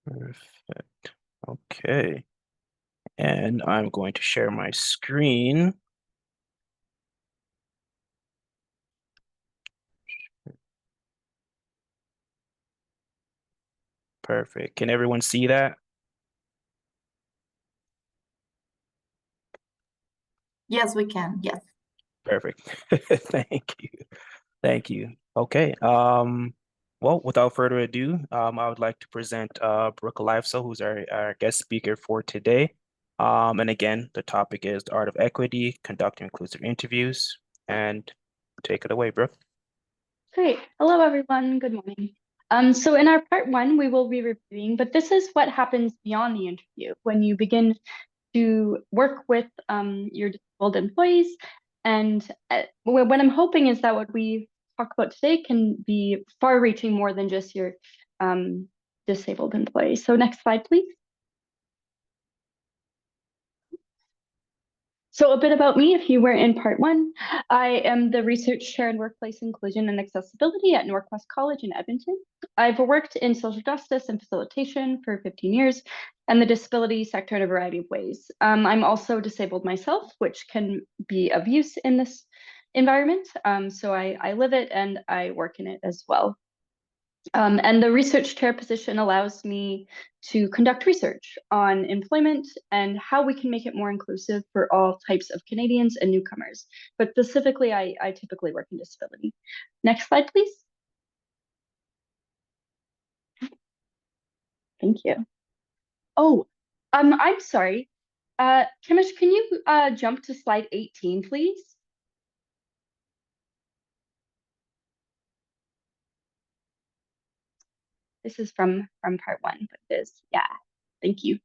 Perfect. Okay. And I'm going to share my screen. Perfect. Can everyone see that? Yes, we can. Yes. Perfect. Thank you. Thank you. Okay. Well, without further ado, I would like to present Brooke Lifestyle, who's our guest speaker for today. And again, the topic is the art of equity, conducting inclusive interviews, and take it away, Brooke. Great. Hello, everyone. Good morning. So in our part one, we will be reviewing, but this is what happens beyond the interview when you begin to work with your disabled employees. And what I'm hoping is that what we talk about today can be far-reaching more than just your um, disabled employees. So next slide, please. So a bit about me, if you were in part one, I am the research chair in workplace inclusion and accessibility at Northwest College in Edmonton. I've worked in social justice and facilitation for 15 years and the disability sector in a variety of ways. I'm also disabled myself, which can be of use in this environment. So I live it and I work in it as well. And the research chair position allows me to conduct research on employment and how we can make it more inclusive for all types of Canadians and newcomers. But specifically, I typically work in disability. Next slide, please. Thank you. Oh, I'm sorry. Kimish, can you jump to slide 18, please? This is from part one, but this, yeah, thank you.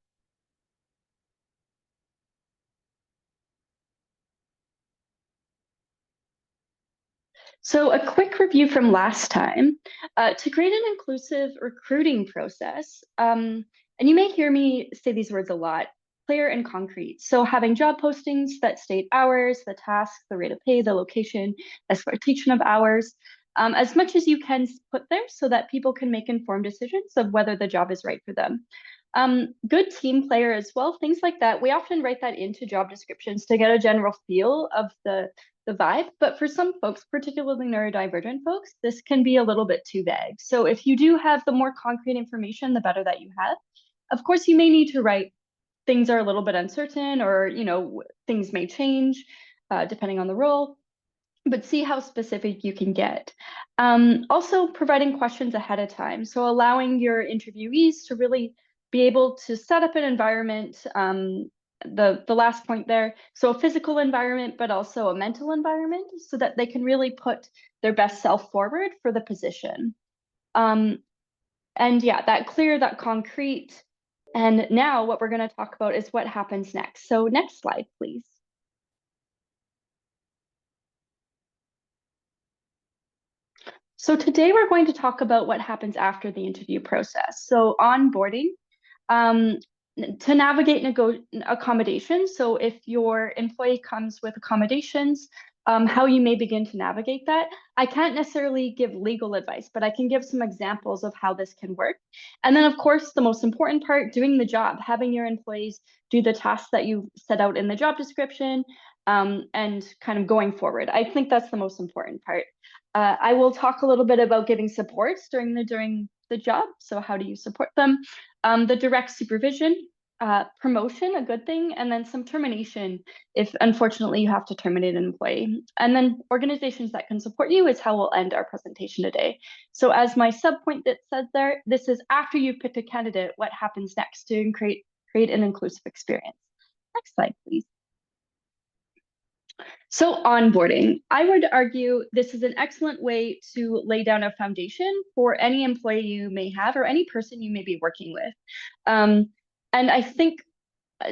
So a quick review from last time. To create an inclusive recruiting process, and you may hear me say these words a lot, clear and concrete. So having job postings that state hours, the task, the rate of pay, the location, expectation of hours, as much as you can put there so that people can make informed decisions of whether the job is right for them. Good team player as well, things like that. We often write that into job descriptions to get a general feel of the vibe. But for some folks, particularly neurodivergent folks, this can be a little bit too vague. So if you do have the more concrete information, the better that you have. Of course, you may need to write things are a little bit uncertain or, things may change depending on the role, but see how specific you can get. Also providing questions ahead of time. So allowing your interviewees to really be able to set up an environment, the last point there, so a physical environment, but also a mental environment so that they can really put their best self forward for the position. And yeah, that clear, that concrete. And now what we're going to talk about is what happens next. So next slide, please. So today we're going to talk about what happens after the interview process. So onboarding, um, to navigate accommodations. So if your employee comes with accommodations, how you may begin to navigate that. I can't necessarily give legal advice, but I can give some examples of how this can work. And then of course, the most important part, doing the job, having your employees do the tasks that you set out in the job description, and kind of going forward. I think that's the most important part. I will talk a little bit about giving supports during the job. So how do you support them? The direct supervision, promotion, a good thing, and then some termination if unfortunately you have to terminate an employee. And then organizations that can support you is how we'll end our presentation today. So as my sub point that said there, this is after you've picked a candidate, what happens next to create an inclusive experience. Next slide, please. So onboarding, I would argue this is an excellent way to lay down a foundation for any employee you may have or any person you may be working with. And I think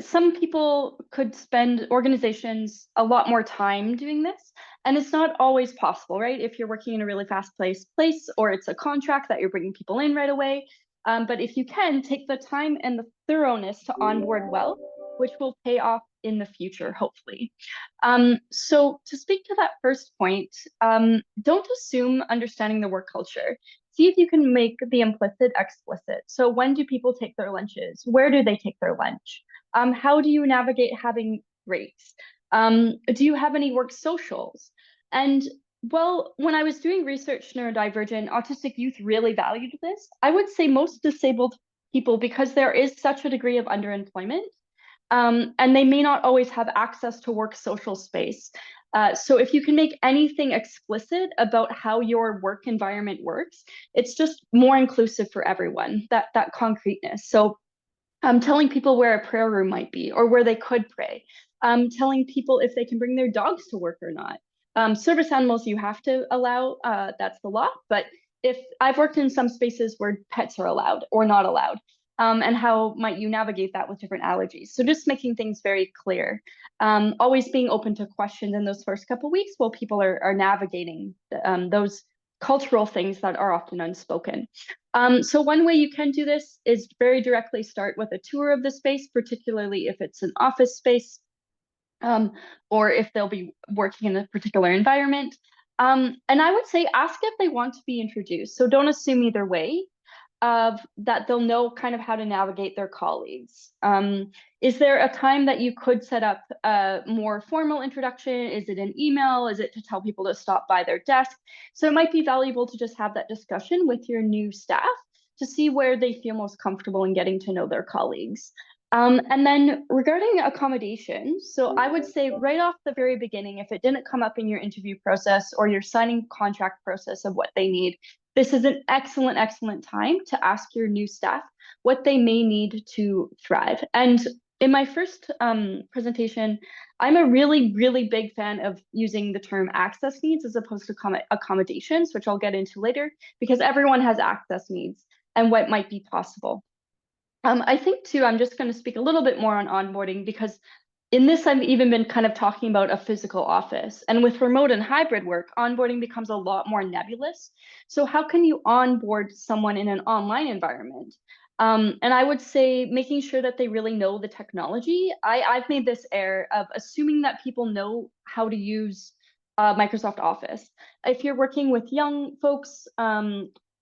some people could spend organizations a lot more time doing this, and it's not always possible, right? If you're working in a really fast-paced place or it's a contract that you're bringing people in right away. But if you can, take the time and the thoroughness to onboard well, which will pay off in the future, hopefully. So to speak to that first point, don't assume understanding the work culture. see if you can make the implicit explicit. So when do people take their lunches? Where do they take their lunch? How do you navigate having breaks? Do you have any work socials? And well, when I was doing research neurodivergent, autistic youth really valued this. I would say most disabled people, because there is such a degree of underemployment, and they may not always have access to work social space. So if you can make anything explicit about how your work environment works, it's just more inclusive for everyone, that concreteness. So telling people where a prayer room might be or where they could pray, telling people if they can bring their dogs to work or not. Service animals you have to allow, that's the law, but if I've worked in some spaces where pets are allowed or not allowed, and how might you navigate that with different allergies? So just making things very clear, always being open to questions in those first couple weeks while people are navigating those cultural things that are often unspoken. So one way you can do this is very directly start with a tour of the space, particularly if it's an office space, or if they'll be working in a particular environment. And I would say ask if they want to be introduced. So don't assume either way of that they'll know kind of how to navigate their colleagues. Is there a time that you could set up a more formal introduction? Is it an email? Is it to tell people to stop by their desk? So it might be valuable to just have that discussion with your new staff to see where they feel most comfortable in getting to know their colleagues. And then regarding accommodations, so I would say right off the very beginning, if it didn't come up in your interview process or your signing contract process of what they need, this is an excellent, excellent time to ask your new staff what they may need to thrive. And in my first presentation, I'm a really, really big fan of using the term access needs as opposed to accommodations, which I'll get into later, because everyone has access needs and what might be possible. I think too, I'm just going to speak a little bit more on onboarding because in this, I've even been kind of talking about a physical office. And with remote and hybrid work, onboarding becomes a lot more nebulous. So how can you onboard someone in an online environment? And I would say making sure that they really know the technology. I've made this error of assuming that people know how to use Microsoft Office. If you're working with young folks,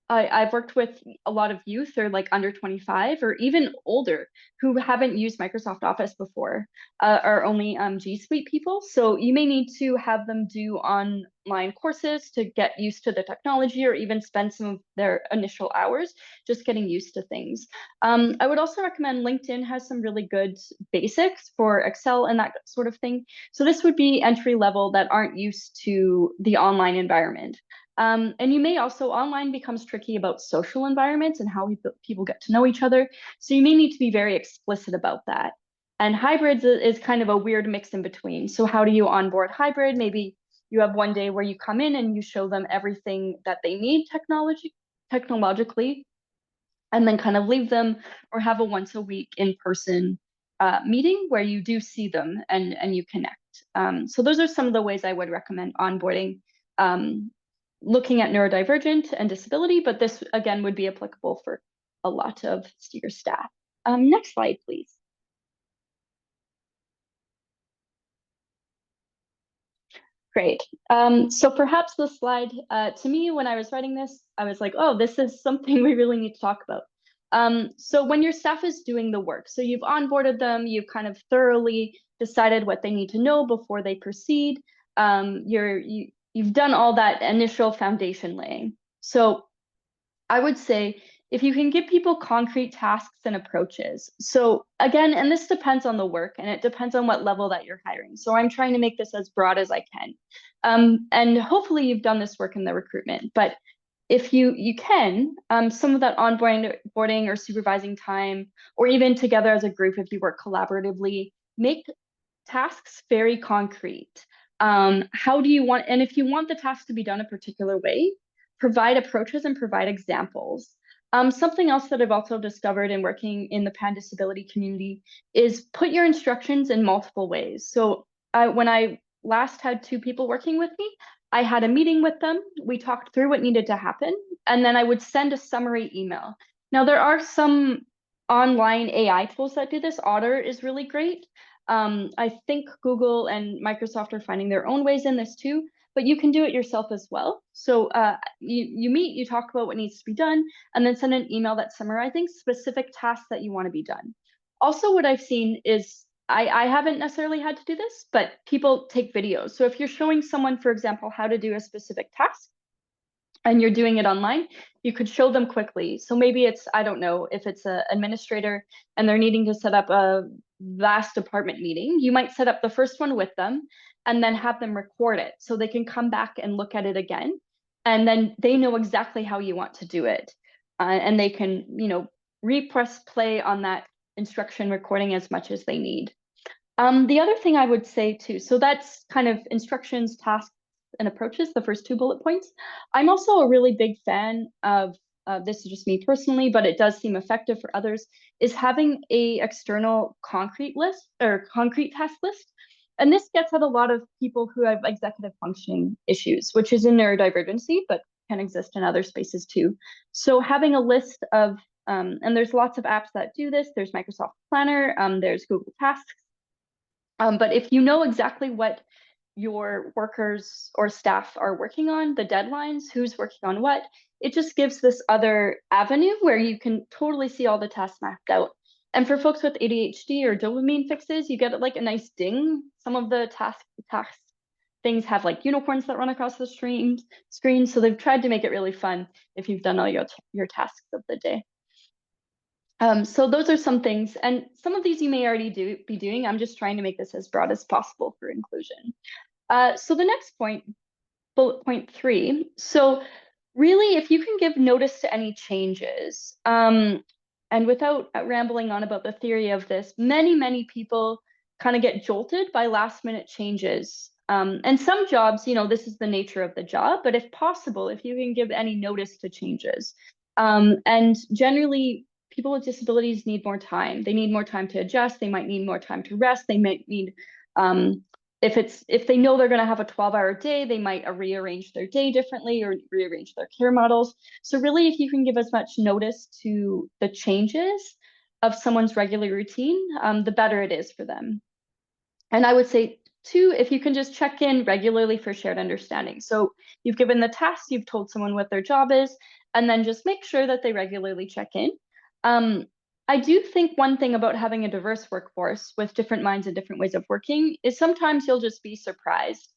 I've worked with a lot of youth or like under 25 or even older who haven't used Microsoft Office before, are only G Suite people. So you may need to have them do online courses to get used to the technology or even spend some of their initial hours just getting used to things. I would also recommend LinkedIn has some really good basics for Excel and that sort of thing. So this would be entry level that aren't used to the online environment. And you may also, online becomes tricky about social environments and how people get to know each other. So you may need to be very explicit about that. And hybrids is kind of a weird mix in between. So how do you onboard hybrid? Maybe you have one day where you come in and you show them everything that they need technologically, and then kind of leave them, or have a once a week in-person meeting where you do see them and you connect. So those are some of the ways I would recommend onboarding. Looking at neurodivergent and disability, but this again would be applicable for a lot of your staff. Next slide, please. Great. So perhaps this slide, to me, when I was writing this, I was like, oh, this is something we really need to talk about. So when your staff is doing the work, so you've onboarded them, you've kind of thoroughly decided what they need to know before they proceed. You've done all that initial foundation laying. So I would say if you can give people concrete tasks and approaches. So again, and this depends on the work and it depends on what level that you're hiring. So I'm trying to make this as broad as I can. And hopefully you've done this work in the recruitment, but if you can, some of that onboarding or supervising time, or even together as a group, if you work collaboratively, make tasks very concrete. How do you want, and if you want the task to be done a particular way, provide approaches and provide examples. Something else that I've also discovered in working in the pan disability community is put your instructions in multiple ways. So when I last had 2 people working with me, I had a meeting with them. We talked through what needed to happen, and then I would send a summary email. Now, there are some online AI tools that do this. Otter is really great. I think Google and Microsoft are finding their own ways in this too. but you can do it yourself as well. So you meet, you talk about what needs to be done, and then send an email that's summarizing specific tasks that you want to be done. Also, what I've seen is I haven't necessarily had to do this, but people take videos. So if you're showing someone, for example, how to do a specific task, and you're doing it online, you could show them quickly. So maybe it's, I don't know, if it's an administrator and they're needing to set up a vast department meeting, you might set up the first one with them and then have them record it so they can come back and look at it again. And then they know exactly how you want to do it. And they can, repress play on that instruction recording as much as they need. The other thing I would say too, so that's kind of instructions, tasks, and approaches, the first 2 bullet points. I'm also a really big fan of, this is just me personally, but it does seem effective for others, is having a external concrete list or concrete task list. And this gets at a lot of people who have executive functioning issues, which is in neurodivergency, but can exist in other spaces too. So having a list of, and there's lots of apps that do this. There's Microsoft Planner, there's Google Tasks. But if you know exactly what your workers or staff are working on, the deadlines, who's working on what, it just gives this other avenue where you can totally see all the tasks mapped out. And for folks with ADHD or dopamine fixes, you get like a nice ding. Some of the task things have like unicorns that run across the screen. So they've tried to make it really fun if you've done all your tasks of the day. So those are some things, and some of these you may already be doing. I'm just trying to make this as broad as possible for inclusion. So the next point, bullet point 3. So really, if you can give notice to any changes, and without rambling on about the theory of this, many people kind of get jolted by last minute changes. And some jobs, this is the nature of the job, but if possible, if you can give any notice to changes. And generally, people with disabilities need more time. They need more time to adjust. They might need more time to rest. They might need, if they know they're going to have a 12-hour day, they might rearrange their day differently or rearrange their care models. So really, if you can give as much notice to the changes of someone's regular routine, the better it is for them. And I would say, too, if you can just check in regularly for shared understanding. So you've given the task, you've told someone what their job is, and then just make sure that they regularly check in. I do think one thing about having a diverse workforce with different minds and different ways of working is sometimes you'll just be surprised.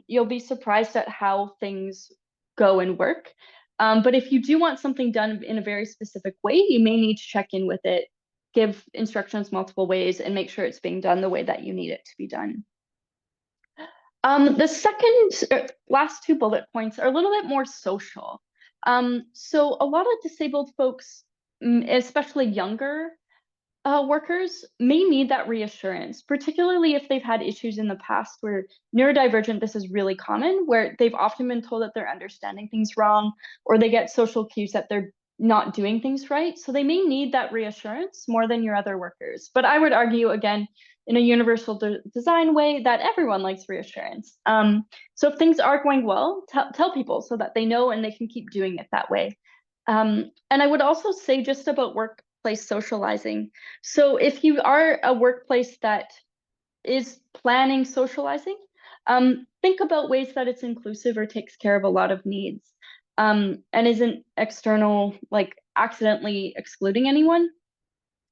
You'll be surprised at how things go and work. But if you do want something done in a very specific way, you may need to check in with it, give instructions multiple ways, and make sure it's being done the way that you need it to be done. The second, last 2 bullet points are a little bit more social. So a lot of disabled folks, especially younger workers, may need that reassurance, particularly if they've had issues in the past where neurodivergent, this is really common, where they've often been told that they're understanding things wrong, or they get social cues that they're not doing things right. So they may need that reassurance more than your other workers. But I would argue, again, in a universal design way, that everyone likes reassurance. So if things are going well, tell people so that they know and they can keep doing it that way. And I would also say just about workplace socializing. So if you are a workplace that is planning socializing, think about ways that it's inclusive or takes care of a lot of needs, and isn't external, like accidentally excluding anyone.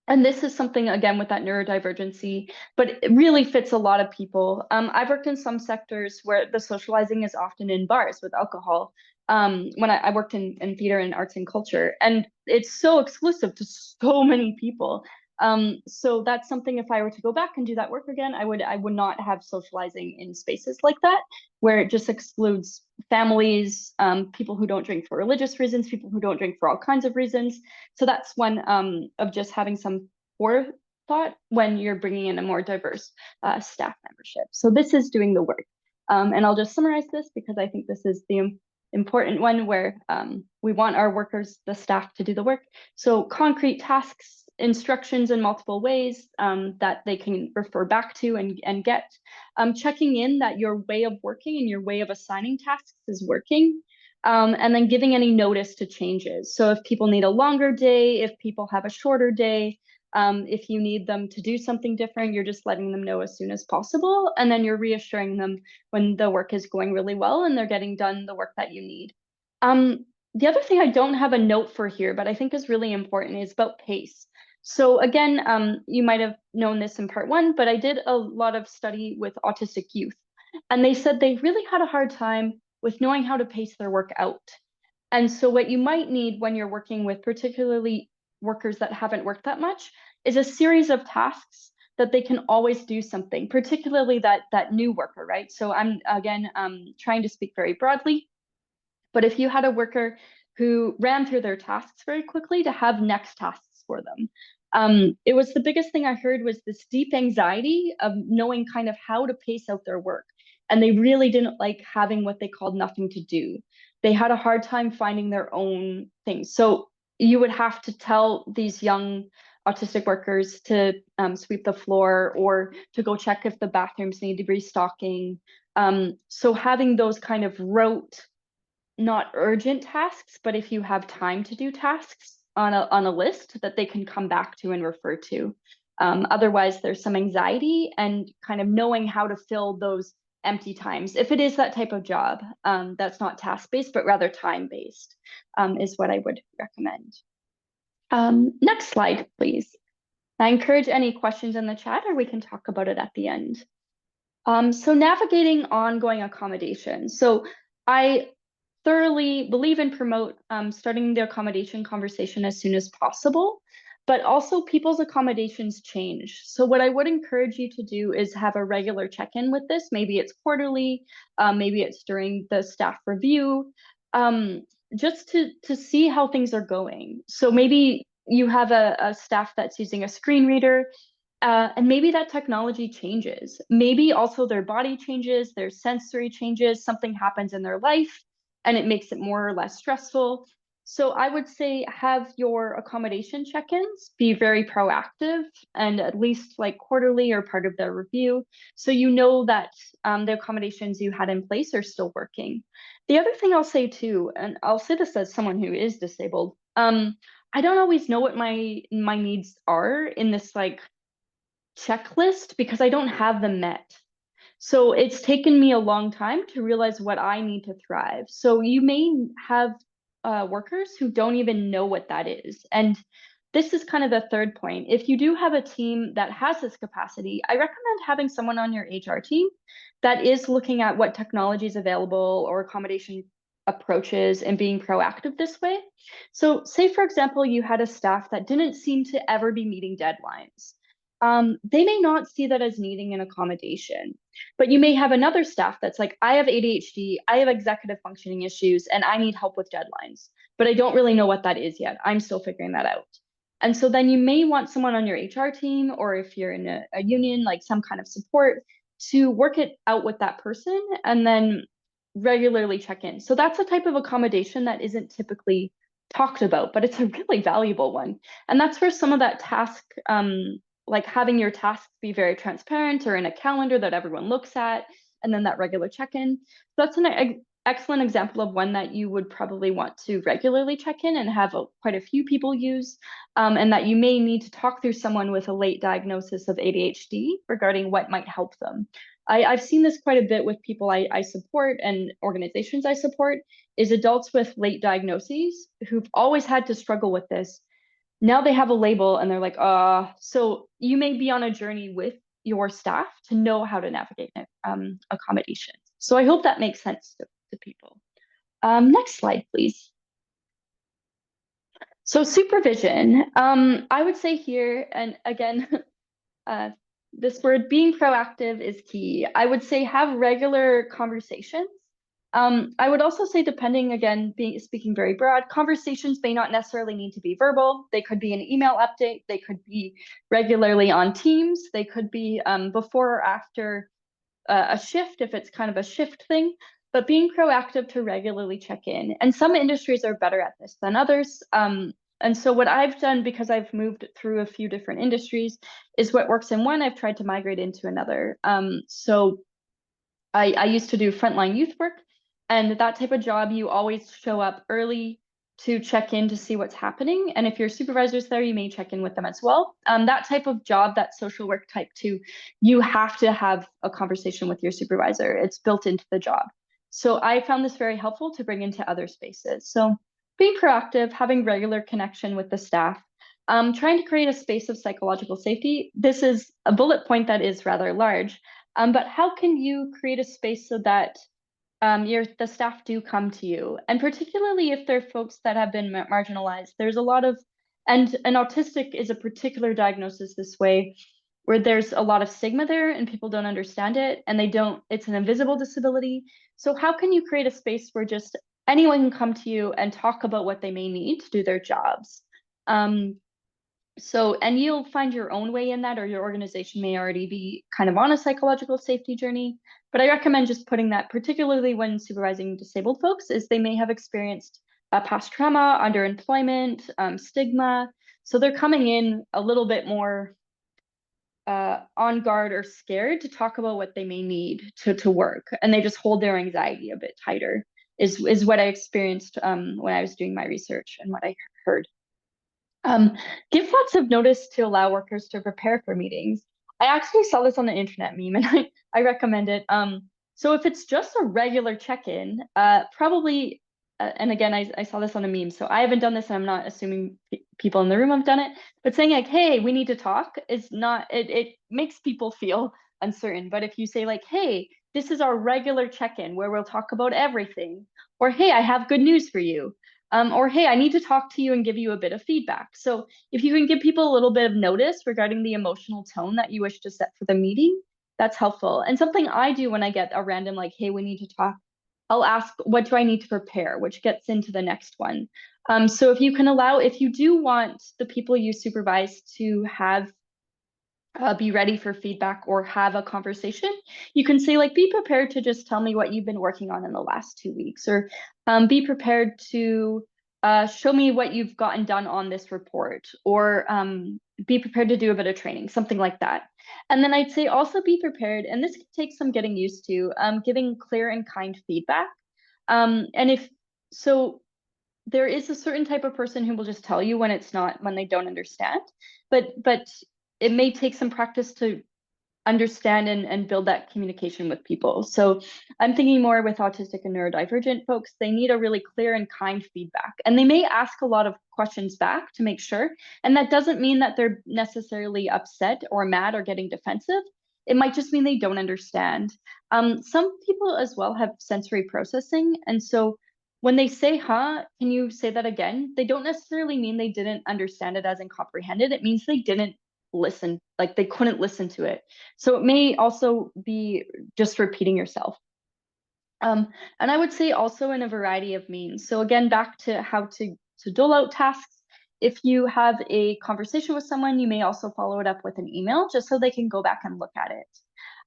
And this is something, again, with that neurodivergency, but it really fits a lot of people. I've worked in some sectors where the socializing is often in bars with alcohol. When I worked in theater and arts and culture, and it's so exclusive to so many people. So that's something, if I were to go back and do that work again, I would not have socializing in spaces like that, where it just excludes families, people who don't drink for religious reasons, people who don't drink for all kinds of reasons. So that's one of just having some forethought when you're bringing in a more diverse staff membership. So this is doing the work. And I'll just summarize this because I think this is the important one where we want our workers, the staff, to do the work. So concrete tasks, instructions in multiple ways that they can refer back to and get. Checking in that your way of working and your way of assigning tasks is working. And then giving any notice to changes. So if people need a longer day, if people have a shorter day, If you need them to do something different, you're just letting them know as soon as possible. And then you're reassuring them when the work is going really well and they're getting done the work that you need. The other thing I don't have a note for here, but I think is really important, is about pace. So again, you might have known this in part one, but I did a lot of study with autistic youth, and they said they really had a hard time with knowing how to pace their work out. And so what you might need when you're working with particularly workers that haven't worked that much is a series of tasks that they can always do something, particularly that new worker, right? So I'm again trying to speak very broadly, but if you had a worker who ran through their tasks very quickly, to have next tasks for them. It was the biggest thing I heard was this deep anxiety of knowing kind of how to pace out their work. And they really didn't like having what they called nothing to do. They had a hard time finding their own things. So you would have to tell these young autistic workers to sweep the floor or to go check if the bathrooms need restocking. So having those kind of rote, not urgent tasks, but if you have time to do tasks on a list that they can come back to and refer to. Otherwise, there's some anxiety and kind of knowing how to fill those empty times. If it is that type of job, that's not task-based, but rather time-based, is what I would recommend. Next slide, please. I encourage any questions in the chat, or we can talk about it at the end. So navigating ongoing accommodation. So I thoroughly believe and promote starting the accommodation conversation as soon as possible, but also people's accommodations change. So what I would encourage you to do is have a regular check-in with this. Maybe it's quarterly, maybe it's during the staff review, just to see how things are going. So maybe you have a staff that's using a screen reader, and maybe that technology changes. Maybe also their body changes, their sensory changes, something happens in their life, and it makes it more or less stressful. So I would say have your accommodation check-ins be very proactive and at least like quarterly or part of their review. So you know that the accommodations you had in place are still working. The other thing I'll say too, and I'll say this as someone who is disabled, I don't always know what my needs are in this like checklist because I don't have them met. So it's taken me a long time to realize what I need to thrive. So you may have workers who don't even know what that is. And this is kind of the third point. If you do have a team that has this capacity, I recommend having someone on your HR team that is looking at what technology is available or accommodation approaches and being proactive this way. So say, for example, you had a staff that didn't seem to ever be meeting deadlines. They may not see that as needing an accommodation, but you may have another staff that's like, I have ADHD, I have executive functioning issues, and I need help with deadlines, but I don't really know what that is yet. I'm still figuring that out. And so then you may want someone on your HR team, or if you're in a union, like some kind of support to work it out with that person and then regularly check in. So that's a type of accommodation that isn't typically talked about, but it's a really valuable one. And that's where some of that task, like having your tasks be very transparent or in a calendar that everyone looks at, and then that regular check-in. So that's an excellent example of one that you would probably want to regularly check in and have quite a few people use, and that you may need to talk through someone with a late diagnosis of ADHD regarding what might help them. I've seen this quite a bit with people I support and organizations I support, is adults with late diagnoses who've always had to struggle with this. Now they have a label and they're like, so you may be on a journey with your staff to know how to navigate accommodations. So I hope that makes sense to people. Next slide, please. So supervision, I would say here, and again, this word being proactive is key. I would say have regular conversations. I would also say, depending, again, speaking very broad, conversations may not necessarily need to be verbal. They could be an email update. They could be regularly on Teams. They could be before or after a shift, if it's kind of a shift thing, but being proactive to regularly check in. And some industries are better at this than others. And so what I've done, because I've moved through a few different industries, is what works in one, I've tried to migrate into another. So I used to do frontline youth work, and that type of job, you always show up early to check in to see what's happening. And if your supervisor's there, you may check in with them as well. That type of job, that social work type 2, you have to have a conversation with your supervisor. It's built into the job. So I found this very helpful to bring into other spaces. So being proactive, having regular connection with the staff, trying to create a space of psychological safety. This is a bullet point that is rather large, but how can you create a space so that the staff do come to you, and particularly if they're folks that have been marginalized. There's a lot of, and an autistic is a particular diagnosis this way, where there's a lot of stigma there and people don't understand it, and it's an invisible disability. So how can you create a space where just anyone can come to you and talk about what they may need to do their jobs? And you'll find your own way in that, or your organization may already be kind of on a psychological safety journey. But I recommend just putting that, particularly when supervising disabled folks, is they may have experienced past trauma, underemployment, stigma. So they're coming in a little bit more on guard or scared to talk about what they may need to work. And they just hold their anxiety a bit tighter, is what I experienced when I was doing my research and what I heard. Give lots of notice to allow workers to prepare for meetings. I actually saw this on the internet meme, and I recommend it. So if it's just a regular check-in, probably, and again, I saw this on a meme, so I haven't done this, and I'm not assuming people in the room have done it, but saying like, hey, we need to talk is not, it makes people feel uncertain. But if you say like, hey, this is our regular check-in where we'll talk about everything, or hey, I have good news for you. Or hey, I need to talk to you and give you a bit of feedback. So if you can give people a little bit of notice regarding the emotional tone that you wish to set for the meeting, that's helpful. And something I do when I get a random like, hey, we need to talk, I'll ask, what do I need to prepare, which gets into the next one. So if you can allow, if you do want the people you supervise to have be ready for feedback or have a conversation, you can say like, be prepared to just tell me what you've been working on in the last 2 weeks, or be prepared to show me what you've gotten done on this report, or be prepared to do a bit of training, something like that. And then I'd say also be prepared, and this can take some getting used to, giving clear and kind feedback. And if so, there is a certain type of person who will just tell you when they don't understand, but it may take some practice to understand and build that communication with people. So I'm thinking more with autistic and neurodivergent folks, they need a really clear and kind feedback. And they may ask a lot of questions back to make sure. And that doesn't mean that they're necessarily upset or mad or getting defensive. It might just mean they don't understand. Some people as well have sensory processing. And so when they say, huh, can you say that again? They don't necessarily mean they didn't understand it as in comprehended. It means they didn't listen, like they couldn't listen to it. So it may also be just repeating yourself. And I would say also in a variety of means. So again, back to how to dole out tasks. If you have a conversation with someone, you may also follow it up with an email just so they can go back and look at it.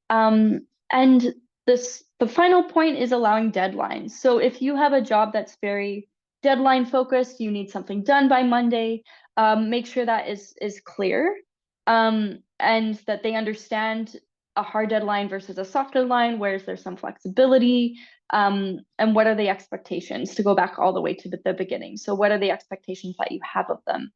And the final point is allowing deadlines. So if you have a job that's very deadline focused, you need something done by Monday, make sure that is clear. And that they understand a hard deadline versus a soft deadline, where is there some flexibility, and what are the expectations, to go back all the way to the beginning. So what are the expectations that you have of them?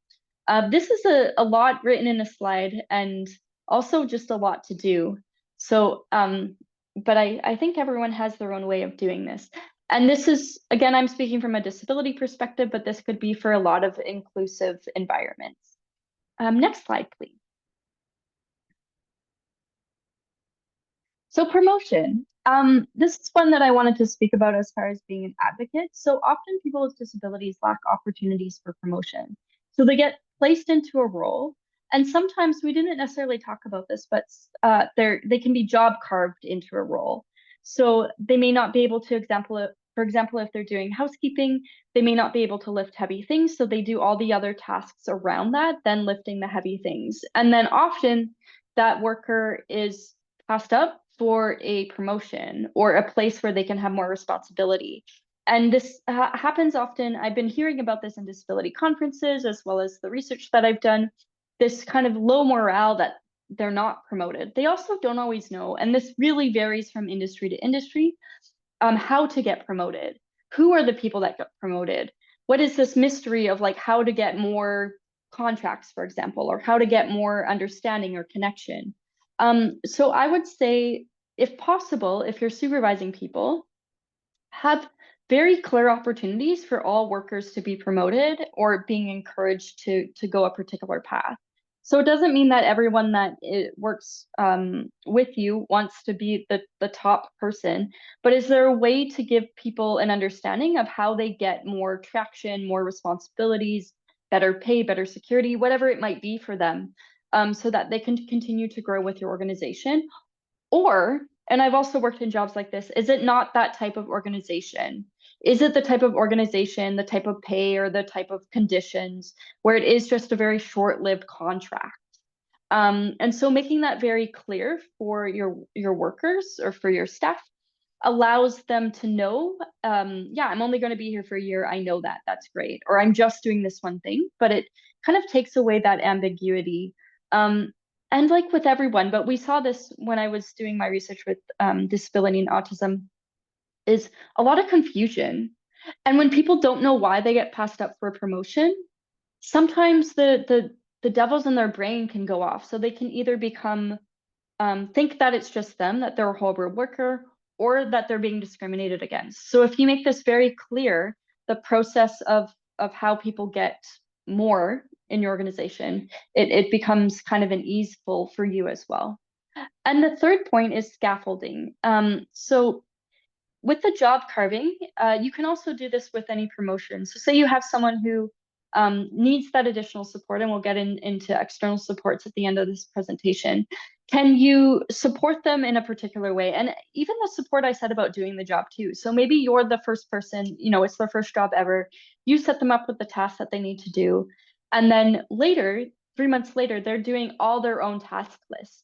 This is a lot written in a slide, and also just a lot to do. So, but I think everyone has their own way of doing this. And this is, again, I'm speaking from a disability perspective, but this could be for a lot of inclusive environments. Next slide, please. So promotion. This is one that I wanted to speak about as far as being an advocate. So often people with disabilities lack opportunities for promotion. So they get placed into a role, and sometimes we didn't necessarily talk about this, but they can be job carved into a role. So they may not be able to, for example, if they're doing housekeeping, they may not be able to lift heavy things. So they do all the other tasks around that, then lifting the heavy things. And then often that worker is passed up for a promotion or a place where they can have more responsibility. And this happens often. I've been hearing about this in disability conferences, as well as the research that I've done, this kind of low morale that they're not promoted. They also don't always know, and this really varies from industry to industry, how to get promoted. Who are the people that get promoted? what is this mystery of like how to get more contracts, for example, or how to get more understanding or connection. So I would say, if possible, if you're supervising people, have very clear opportunities for all workers to be promoted or being encouraged to go a particular path. So it doesn't mean that everyone that works with you wants to be the top person, but is there a way to give people an understanding of how they get more traction, more responsibilities, better pay, better security, whatever it might be for them, so that they can continue to grow with your organization? Or, and I've also worked in jobs like this, is it not that type of organization? Is it the type of organization, the type of pay, or the type of conditions where it is just a very short-lived contract? And so making that very clear for your workers or for your staff allows them to know, yeah, I'm only going to be here for a year. I know that. That's great. Or I'm just doing this one thing, but it kind of takes away that ambiguity. And like with everyone, but we saw this when I was doing my research with disability and autism, is a lot of confusion. And when people don't know why they get passed up for a promotion, sometimes the devils in their brain can go off. So they can either become think that it's just them, that they're a horrible worker, or that they're being discriminated against. So if you make this very clear, the process of how people get more in your organization, it becomes kind of an easeful for you as well. And the third point is scaffolding. So with the job carving, you can also do this with any promotion. So say you have someone who needs that additional support, and we'll get into external supports at the end of this presentation. Can you support them in a particular way? And even the support I said about doing the job too. So maybe you're the first person, it's their first job ever. You set them up with the tasks that they need to do. And then later, 3 months later, they're doing all their own task lists.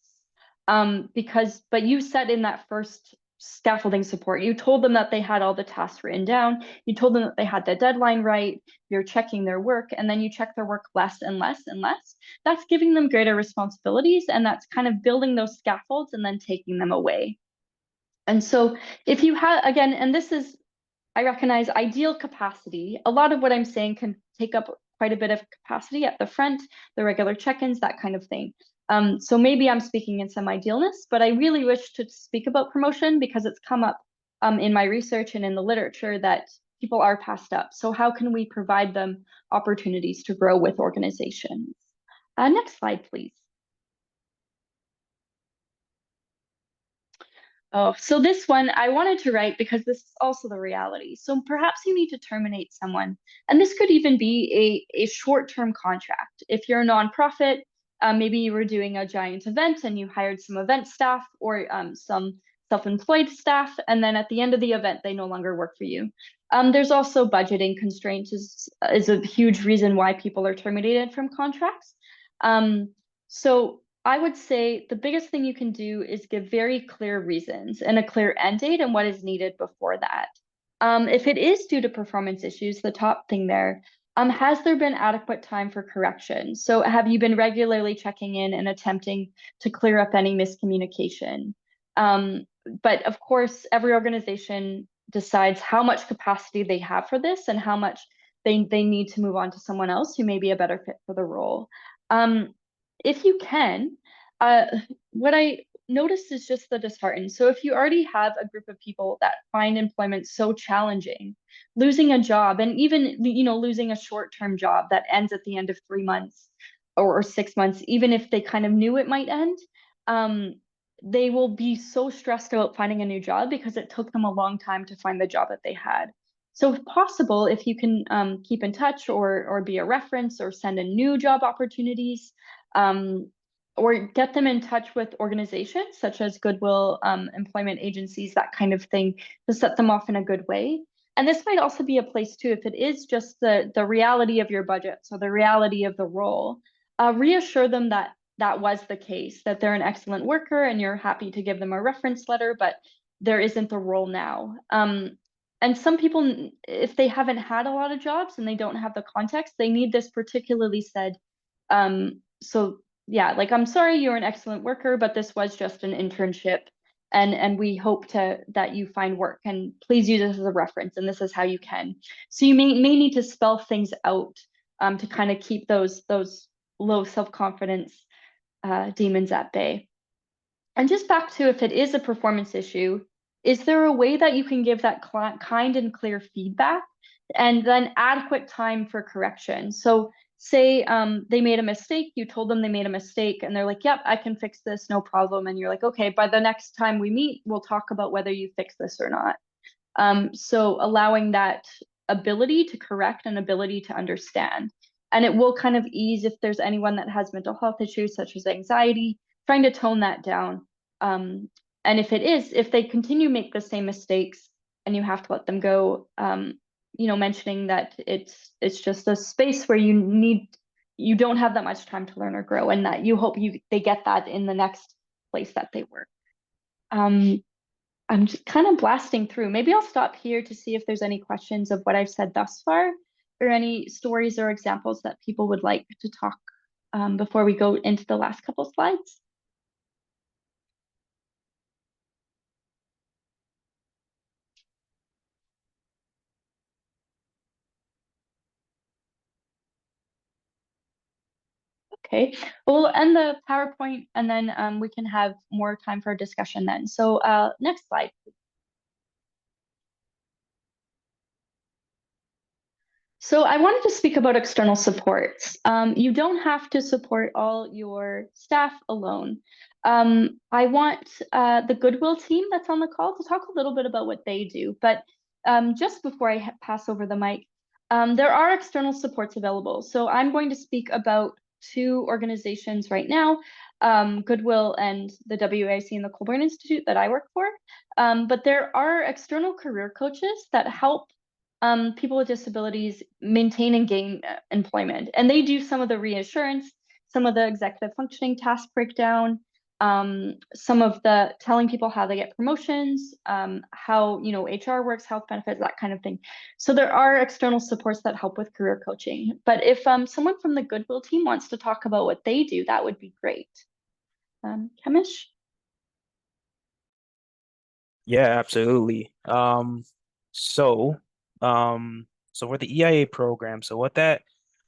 But you set in that first scaffolding support. You told them that they had all the tasks written down. You told them that they had the deadline right. You're checking their work, and then you check their work less and less and less. That's giving them greater responsibilities, and that's kind of building those scaffolds and then taking them away. And so if you have, again, and this is, I recognize, ideal capacity. A lot of what I'm saying can take up quite a bit of capacity at the front, the regular check-ins, that kind of thing. So maybe I'm speaking in some idealness, but I really wish to speak about promotion because it's come up in my research and in the literature that people are passed up. So how can we provide them opportunities to grow with organizations? Next slide, please. Oh, so this one I wanted to write because this is also the reality. So perhaps you need to terminate someone, and this could even be a short-term contract. If you're a nonprofit, maybe you were doing a giant event and you hired some event staff or some self-employed staff, and then at the end of the event, they no longer work for you. There's also budgeting constraints is a huge reason why people are terminated from contracts. So I would say the biggest thing you can do is give very clear reasons and a clear end date and what is needed before that. If it is due to performance issues, the top thing there, has there been adequate time for correction? So have you been regularly checking in and attempting to clear up any miscommunication? But of course, every organization decides how much capacity they have for this and how much they need to move on to someone else who may be a better fit for the role. If you can, what I noticed is just the disheartened. So if you already have a group of people that find employment so challenging, losing a job and even losing a short-term job that ends at the end of 3 months or 6 months, even if they kind of knew it might end, they will be so stressed about finding a new job because it took them a long time to find the job that they had. So if possible, if you can keep in touch or be a reference or send in new job opportunities, or get them in touch with organizations such as Goodwill, employment agencies, that kind of thing, to set them off in a good way. And this might also be a place too, if it is just the reality of your budget, so the reality of the role, reassure them that that was the case, that they're an excellent worker and you're happy to give them a reference letter, but there isn't the role now. And some people, if they haven't had a lot of jobs and they don't have the context, they need this particularly said. So yeah, like, I'm sorry, you're an excellent worker, but this was just an internship. and we hope that you find work, and please use this as a reference, and this is how you can. So you may need to spell things out to kind of keep those low self-confidence demons at bay. And just back to, if it is a performance issue, is there a way that you can give that kind and clear feedback and then adequate time for correction? So say they made a mistake, you told them they made a mistake, and they're like, yep, I can fix this, no problem. And you're like, okay, by the next time we meet, we'll talk about whether you fix this or not. So allowing that ability to correct and ability to understand. And it will kind of ease if there's anyone that has mental health issues such as anxiety, trying to tone that down. And if they continue make the same mistakes and you have to let them go, mentioning that it's just a space where you don't have that much time to learn or grow, and that you hope they get that in the next place that they work. I'm just kind of blasting through. Maybe I'll stop here to see if there's any questions of what I've said thus far, or any stories or examples that people would like to talk before we go into the last couple slides. Okay, we'll end the PowerPoint, and then we can have more time for discussion then. So next slide. So I wanted to speak about external supports. You don't have to support all your staff alone. I want the Goodwill team that's on the call to talk a little bit about what they do. But just before I pass over the mic, there are external supports available. So I'm going to speak about two organizations right now, Goodwill and the WAIC and the Colburn Institute that I work for. But there are external career coaches that help people with disabilities maintain and gain employment. And they do some of the reassurance, some of the executive functioning task breakdown, some of the telling people how they get promotions, how HR works, health benefits, that kind of thing. So there are external supports that help with career coaching. But if someone from the Goodwill team wants to talk about what they do, that would be great. Kemish? Yeah, absolutely. So for the EIA program, so what that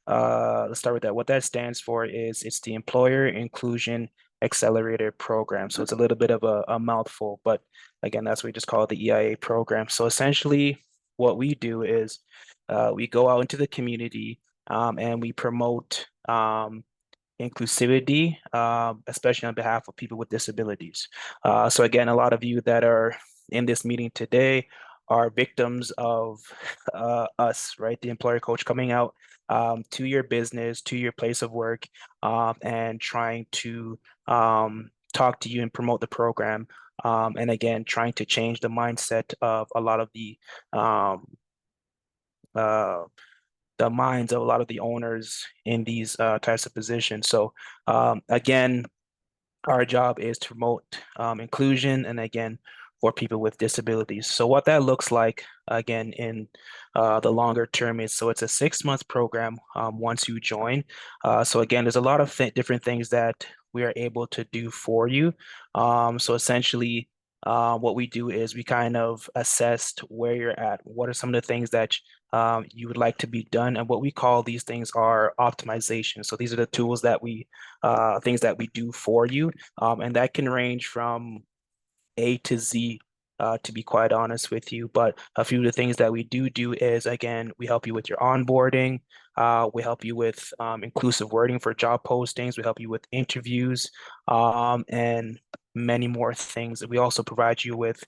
let's start with that. What that stands for is it's the Employer Inclusion Accelerator Program. So it's a little bit of a mouthful, but again, that's what we just call it, the EIA program. So essentially, what we do is we go out into the community and we promote inclusivity, especially on behalf of people with disabilities. So again, a lot of you that are in this meeting today are victims of us, right? The employer coach coming out to your business, to your place of work, and trying to talk to you and promote the program. And again, trying to change the mindset of a lot of the minds of a lot of the owners in these types of positions. So again, our job is to promote inclusion, and again, for people with disabilities. So what that looks like, again, in the longer term is, so it's a 6-month program once you join. So again, there's a lot of different things that we are able to do for you. So essentially, what we do is we kind of assessed where you're at. What are some of the things that you would like to be done? And what we call these things are optimization. So these are the tools that things that we do for you. And that can range from A to Z, to be quite honest with you. But a few of the things that we do is, again, we help you with your onboarding. We help you with inclusive wording for job postings. We help you with interviews, and many more things. We also provide you with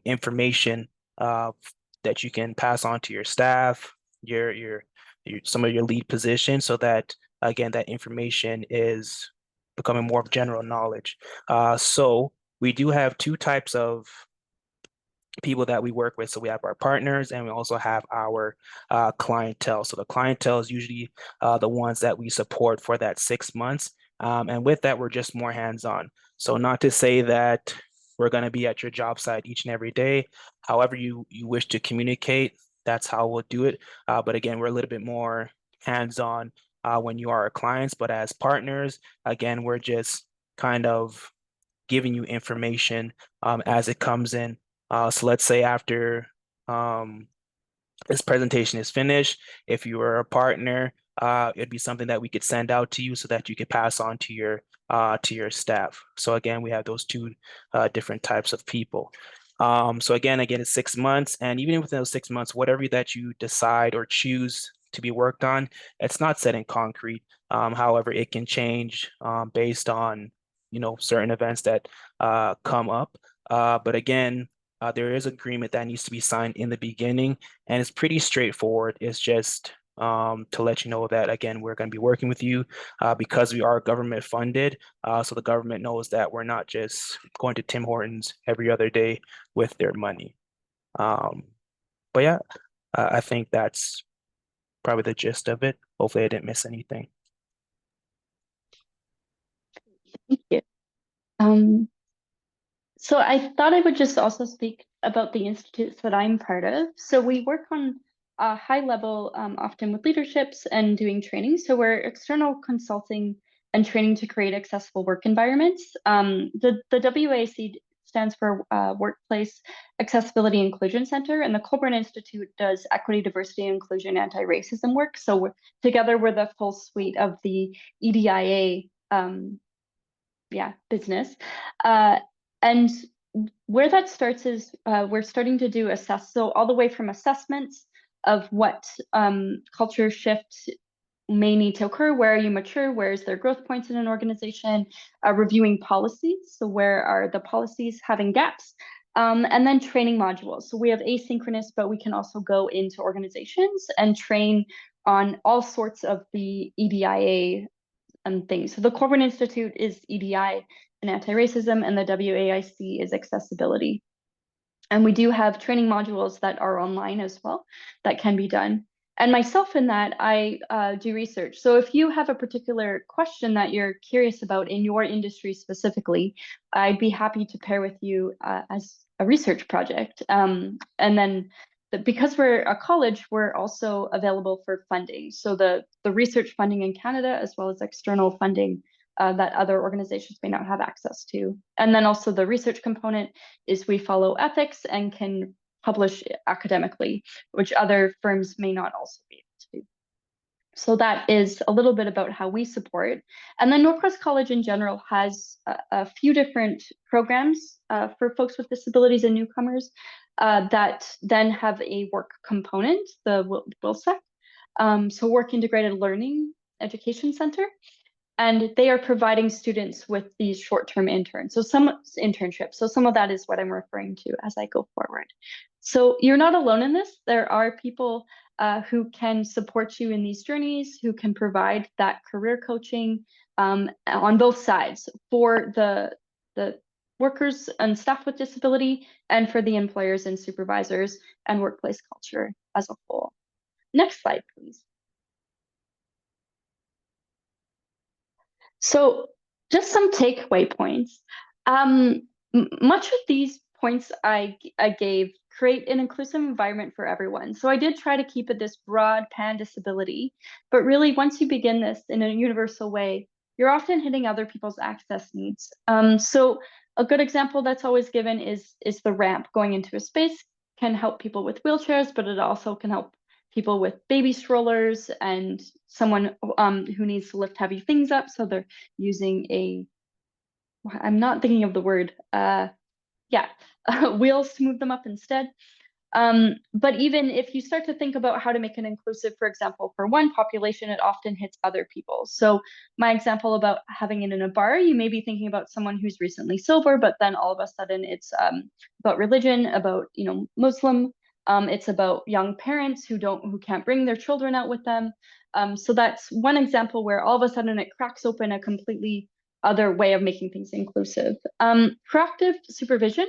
information that you can pass on to your staff, your some of your lead positions, so that again that information is becoming more of general knowledge. So we do have two types of people that we work with. So we have our partners, and we also have our clientele. So the clientele is usually the ones that we support for that 6 months. And with that, we're just more hands-on. So not to say that we're going to be at your job site each and every day. However you wish to communicate, that's how we'll do it. But again, we're a little bit more hands-on when you are our clients. But as partners, again, we're just kind of giving you information as it comes in. So let's say after this presentation is finished, if you are a partner, it'd be something that we could send out to you so that you could pass on to your staff. So again, we have those two different types of people. So again, it's 6 months, and even within those 6 months, whatever that you decide or choose to be worked on, it's not set in concrete. However, it can change based on certain events that come up. But again, there is agreement that needs to be signed in the beginning, and it's pretty straightforward. It's just to let you know that, again, we're going to be working with you because we are government funded. So the government knows that we're not just going to Tim Hortons every other day with their money. But yeah, I think that's probably the gist of it. Hopefully I didn't miss anything. Thank you. So I thought I would just also speak about the institutes that I'm part of. So we work on a high level, often with leaderships and doing training. So we're external consulting and training to create accessible work environments. The WAC stands for Workplace Accessibility Inclusion Center, and the Colburn Institute does equity, diversity, inclusion, anti-racism work. So together we're the full suite of the EDIA business. And where that starts is we're starting to do so all the way from assessments of what culture shift may need to occur, where are you mature, where is there growth points in an organization, reviewing policies, so where are the policies having gaps, and then training modules. So we have asynchronous, but we can also go into organizations and train on all sorts of the EDIA and things. So the Colburn Institute is EDI and anti-racism, and the WAIC is accessibility. And we do have training modules that are online as well that can be done. And myself in that, I do research. So if you have a particular question that you're curious about in your industry specifically, I'd be happy to pair with you as a research project. And then because we're a college, we're also available for funding. So the research funding in Canada, as well as external funding that other organizations may not have access to. And then also the research component is we follow ethics and can publish academically, which other firms may not also be able to. So that is a little bit about how we support. And then Norcross College in general has a few different programs for folks with disabilities and newcomers that then have a work component, the WILSEC, so Work Integrated Learning Education Center. And they are providing students with these short-term interns. So some internships. So some of that is what I'm referring to as I go forward. So you're not alone in this. There are people who can support you in these journeys, who can provide that career coaching on both sides for the workers and staff with disability and for the employers and supervisors and workplace culture as a whole. Next slide, please. So just some takeaway points. Much of these points I gave create an inclusive environment for everyone. So I did try to keep it this broad pan disability, but really once you begin this in a universal way, you're often hitting other people's access needs. So a good example that's always given is the ramp going into a space can help people with wheelchairs, but it also can help people with baby strollers and someone who needs to lift heavy things up. So they're using I'm not thinking of the word, wheels to move them up instead. But even if you start to think about how to make it inclusive, for example, for one population, it often hits other people. So my example about having it in a bar, you may be thinking about someone who's recently sober, but then all of a sudden it's about religion, about Muslim. It's about young parents who can't bring their children out with them. So that's one example where all of a sudden it cracks open a completely other way of making things inclusive. Proactive supervision.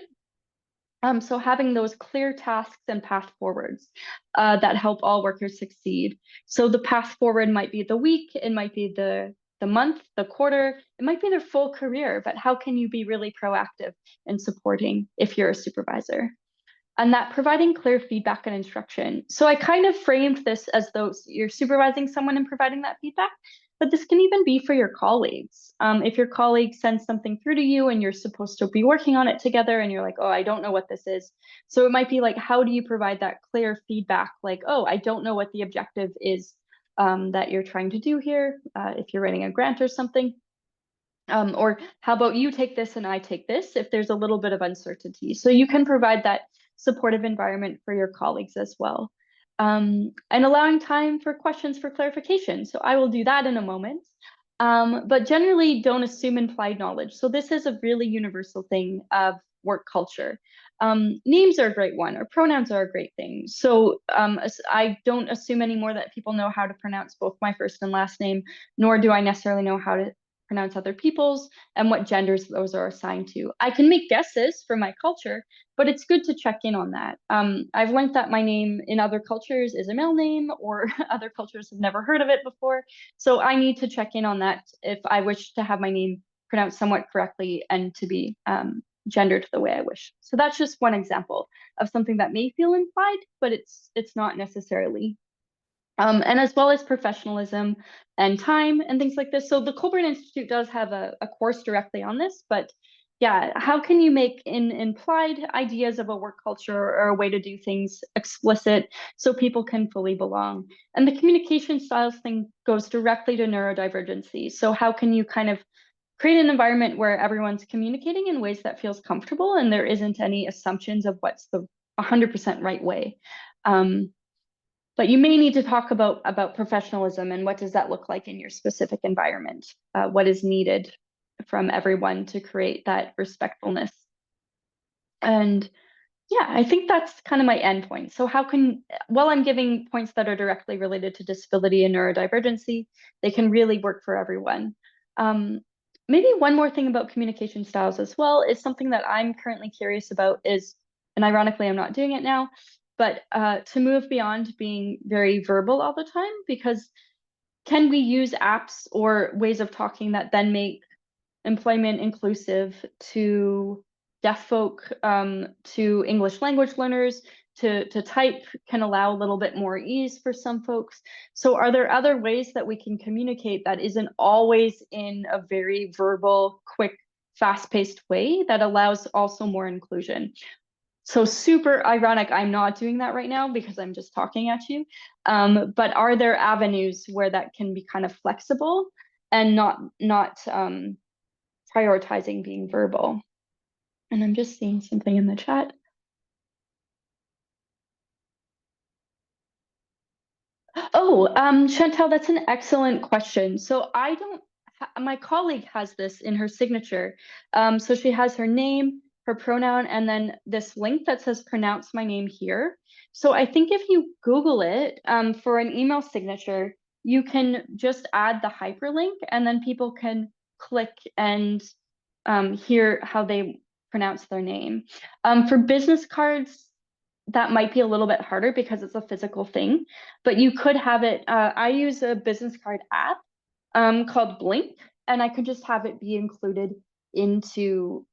So having those clear tasks and path forwards that help all workers succeed. So the path forward might be the week, it might be the month, the quarter, it might be their full career, but how can you be really proactive in supporting if you're a supervisor? And that providing clear feedback and instruction. So I kind of framed this as though you're supervising someone and providing that feedback, but this can even be for your colleagues. If your colleague sends something through to you and you're supposed to be working on it together and you're like, oh, I don't know what this is. So it might be like, how do you provide that clear feedback? Like, oh, I don't know what the objective is that you're trying to do here, if you're writing a grant or something. Or how about you take this and I take this if there's a little bit of uncertainty. So you can provide that supportive environment for your colleagues as well. And allowing time for questions for clarification. So I will do that in a moment. But generally don't assume implied knowledge. So this is a really universal thing of work culture. Names are a great one, or pronouns are a great thing. So I don't assume anymore that people know how to pronounce both my first and last name, nor do I necessarily know how to pronounce other people's and what genders those are assigned to. I can make guesses for my culture, but it's good to check in on that. I've learned that my name in other cultures is a male name, or other cultures have never heard of it before. So I need to check in on that if I wish to have my name pronounced somewhat correctly and to be gendered the way I wish. So that's just one example of something that may feel implied, but it's not necessarily. And as well as professionalism and time and things like this. So the Colburn Institute does have a course directly on this, but yeah, how can you make implied ideas of a work culture or a way to do things explicit so people can fully belong? And the communication styles thing goes directly to neurodivergency. So how can you kind of create an environment where everyone's communicating in ways that feels comfortable and there isn't any assumptions of what's the 100% right way? But you may need to talk about professionalism and what does that look like in your specific environment? What is needed from everyone to create that respectfulness? And yeah, I think that's kind of my end point. So while I'm giving points that are directly related to disability and neurodivergency, they can really work for everyone. Maybe one more thing about communication styles as well is something that I'm currently curious about is, and ironically, I'm not doing it now, but to move beyond being very verbal all the time, because can we use apps or ways of talking that then make employment inclusive to deaf folk, to English language learners, to type can allow a little bit more ease for some folks. So are there other ways that we can communicate that isn't always in a very verbal, quick, fast-paced way that allows also more inclusion? So super ironic, I'm not doing that right now because I'm just talking at you. But are there avenues where that can be kind of flexible and not prioritizing being verbal? And I'm just seeing something in the chat. Oh, Chantal, that's an excellent question. So I don't, my colleague has this in her signature. So she has her name, her pronoun, and then this link that says pronounce my name here. So I think if you Google it for an email signature, you can just add the hyperlink and then people can click and hear how they pronounce their name. For business cards, that might be a little bit harder because it's a physical thing, but you could have it. I use a business card app called Blink, and I could just have it be included into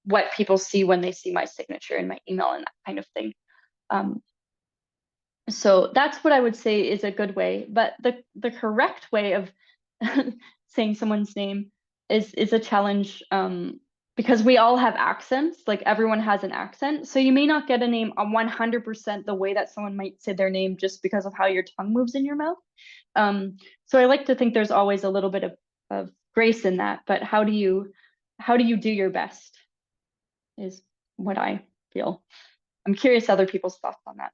what people see when they see my signature in my email and that kind of thing. So that's what I would say is a good way, but the correct way of saying someone's name is a challenge because we all have accents, like everyone has an accent. So you may not get a name on 100% the way that someone might say their name just because of how your tongue moves in your mouth. So I like to think there's always a little bit of grace in that, but how do you do your best is what I feel. I'm curious other people's thoughts on that.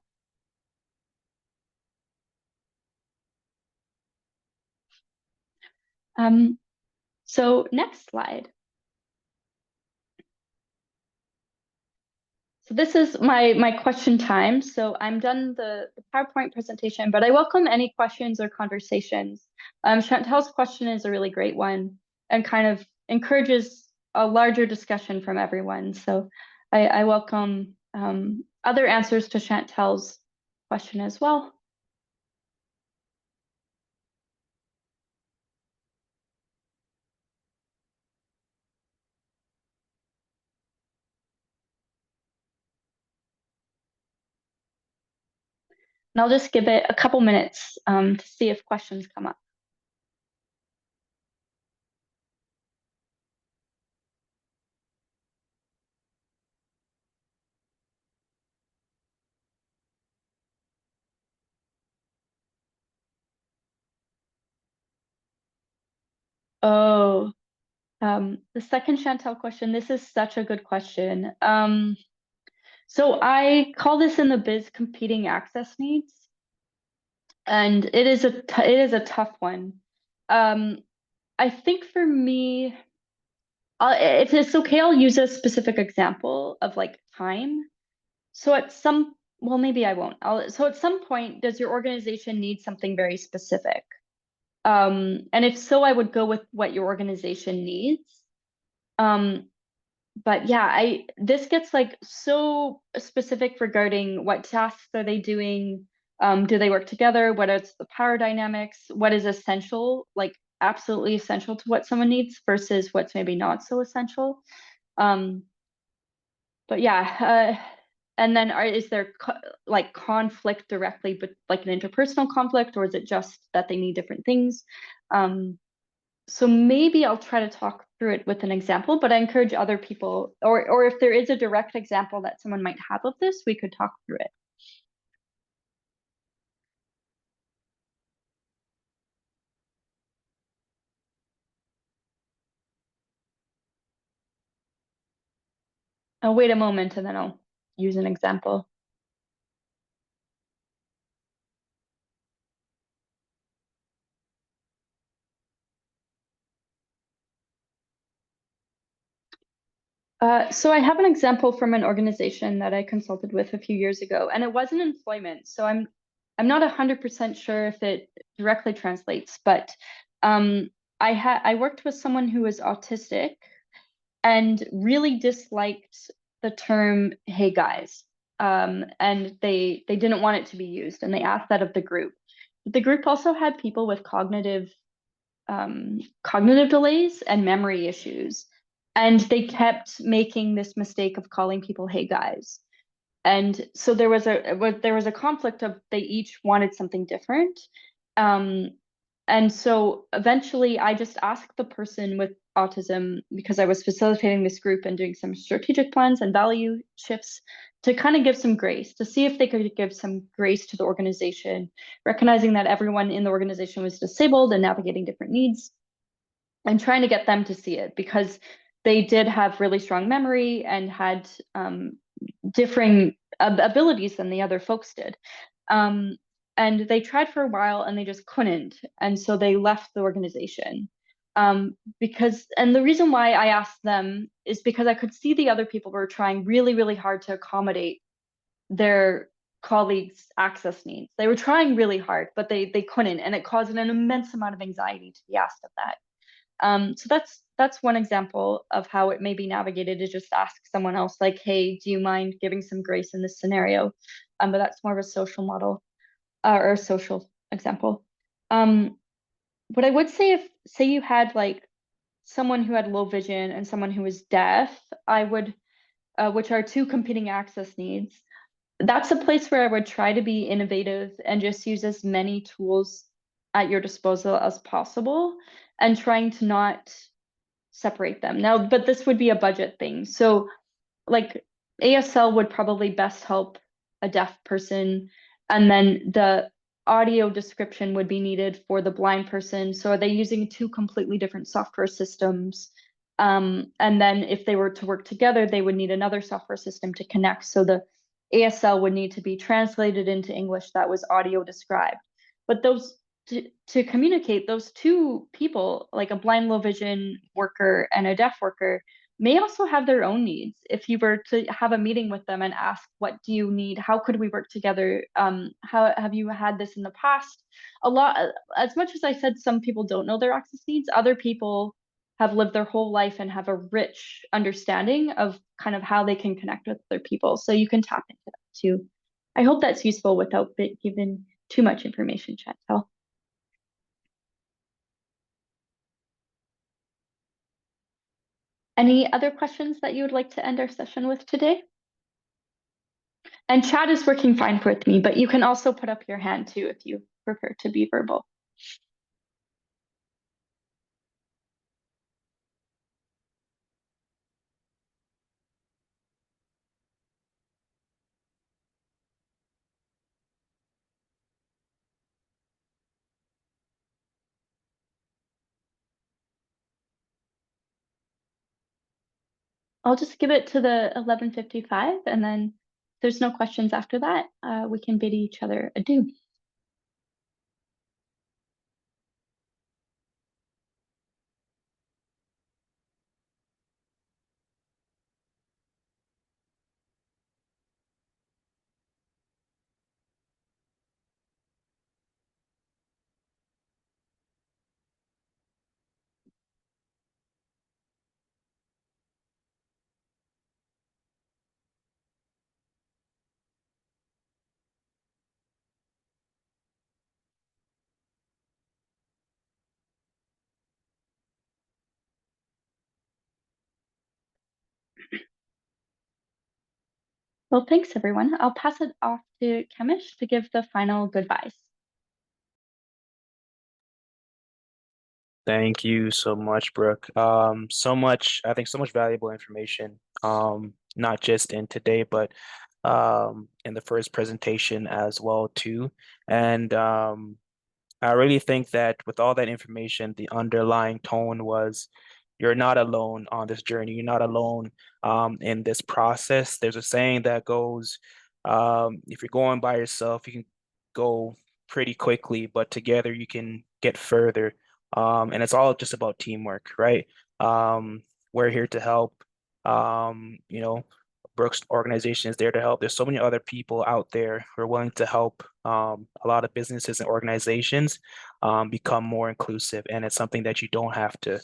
So next slide. So this is my question time. So I'm done the PowerPoint presentation, but I welcome any questions or conversations. Chantal's question is a really great one and kind of encourages a larger discussion from everyone. So I welcome other answers to Chantal's question as well. And I'll just give it a couple minutes to see if questions come up. Oh, the second Chantel question, this is such a good question. So I call this in the biz competing access needs, and it is a tough one. Um, I think for me, if it's okay, I'll use a specific example of like time. So well, maybe I won't. So at some point, does your organization need something very specific? And if so, I would go with what your organization needs. Um, but yeah, this gets like so specific regarding what tasks are they doing? Do they work together? What is the power dynamics? What is essential, like absolutely essential to what someone needs versus what's maybe not so essential? Um, but yeah, and then is there like conflict directly, but like an interpersonal conflict, or is it just that they need different things? So maybe I'll try to talk through it with an example, but I encourage other people, or if there is a direct example that someone might have of this, we could talk through it. I'll wait a moment and then I'll use an example. So I have an example from an organization that I consulted with a few years ago, and it wasn't employment. So I'm not 100% sure if it directly translates, but um, I worked with someone who was autistic and really disliked the term "Hey guys," and they didn't want it to be used, and they asked that of the group. The group also had people with cognitive delays and memory issues. And they kept making this mistake of calling people "Hey guys." And so there was a conflict of they each wanted something different. Um, and so eventually I just asked the person with autism, because I was facilitating this group and doing some strategic plans and value shifts, to kind of give some grace, to see if they could give some grace to the organization, recognizing that everyone in the organization was disabled and navigating different needs, and trying to get them to see it because they did have really strong memory and had differing abilities than the other folks did. Um, and they tried for a while and they just couldn't. And so they left the organization. And the reason why I asked them is because I could see the other people were trying really, really hard to accommodate their colleagues' access needs. They were trying really hard, but they couldn't. And it caused an immense amount of anxiety to be asked of that. So that's one example of how it may be navigated, is just ask someone else like, hey, do you mind giving some grace in this scenario? But that's more of a social model or a social example. What I would say, if say you had like someone who had low vision and someone who was deaf, I would, which are two competing access needs. That's a place where I would try to be innovative and just use as many tools at your disposal as possible, and trying to not separate them. Now, but this would be a budget thing. So like ASL would probably best help a deaf person, and then the audio description would be needed for the blind person. So are they using two completely different software systems? And then if they were to work together, they would need another software system to connect. So the ASL would need to be translated into English that was audio described. But those to communicate, those two people, like a blind low vision worker and a deaf worker, may also have their own needs. If you were to have a meeting with them and ask, what do you need? How could we work together? How have you had this in the past? A lot, as much as I said, some people don't know their access needs, other people have lived their whole life and have a rich understanding of kind of how they can connect with other people. So you can tap into that too. I hope that's useful without giving too much information, Chantel. Any other questions that you would like to end our session with today? And chat is working fine with me, but you can also put up your hand too if you prefer to be verbal. I'll just give it to the 11:55, and then if there's no questions after that, we can bid each other adieu. Well, thanks everyone. I'll pass it off to Kemish to give the final goodbyes. Thank you so much, Brooke. I think so much valuable information, not just in today, but in the first presentation as well too. And I really think that with all that information, the underlying tone was you're not alone on this journey. You're not alone in this process. There's a saying that goes, if you're going by yourself, you can go pretty quickly, but together you can get further. And it's all just about teamwork, right? We're here to help. You know, Brooks organization is there to help. There's so many other people out there who are willing to help a lot of businesses and organizations become more inclusive, and it's something that you don't have to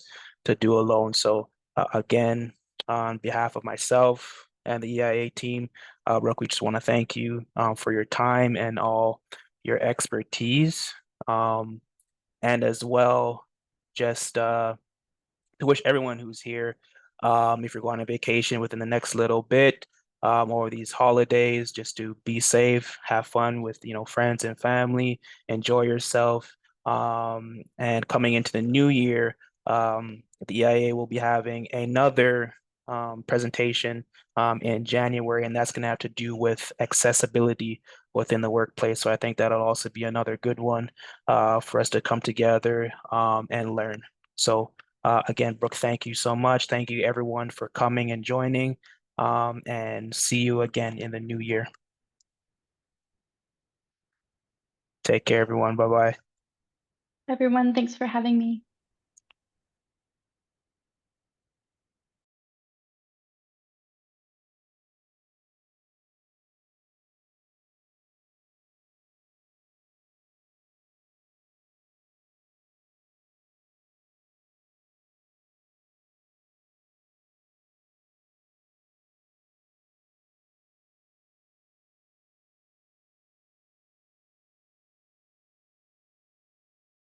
do alone. So again, on behalf of myself and the EIA team, Brooke, we just want to thank you for your time and all your expertise, and as well, just to wish everyone who's here, if you're going on vacation within the next little bit, or these holidays, just to be safe, have fun with, friends and family, enjoy yourself. And coming into the new year, the EIA will be having another presentation in January, and that's going to have to do with accessibility within the workplace. So I think that'll also be another good one for us to come together and learn. So again, Brooke, thank you so much. Thank you everyone for coming and joining, and see you again in the new year. Take care, everyone. Bye-bye. Everyone, thanks for having me.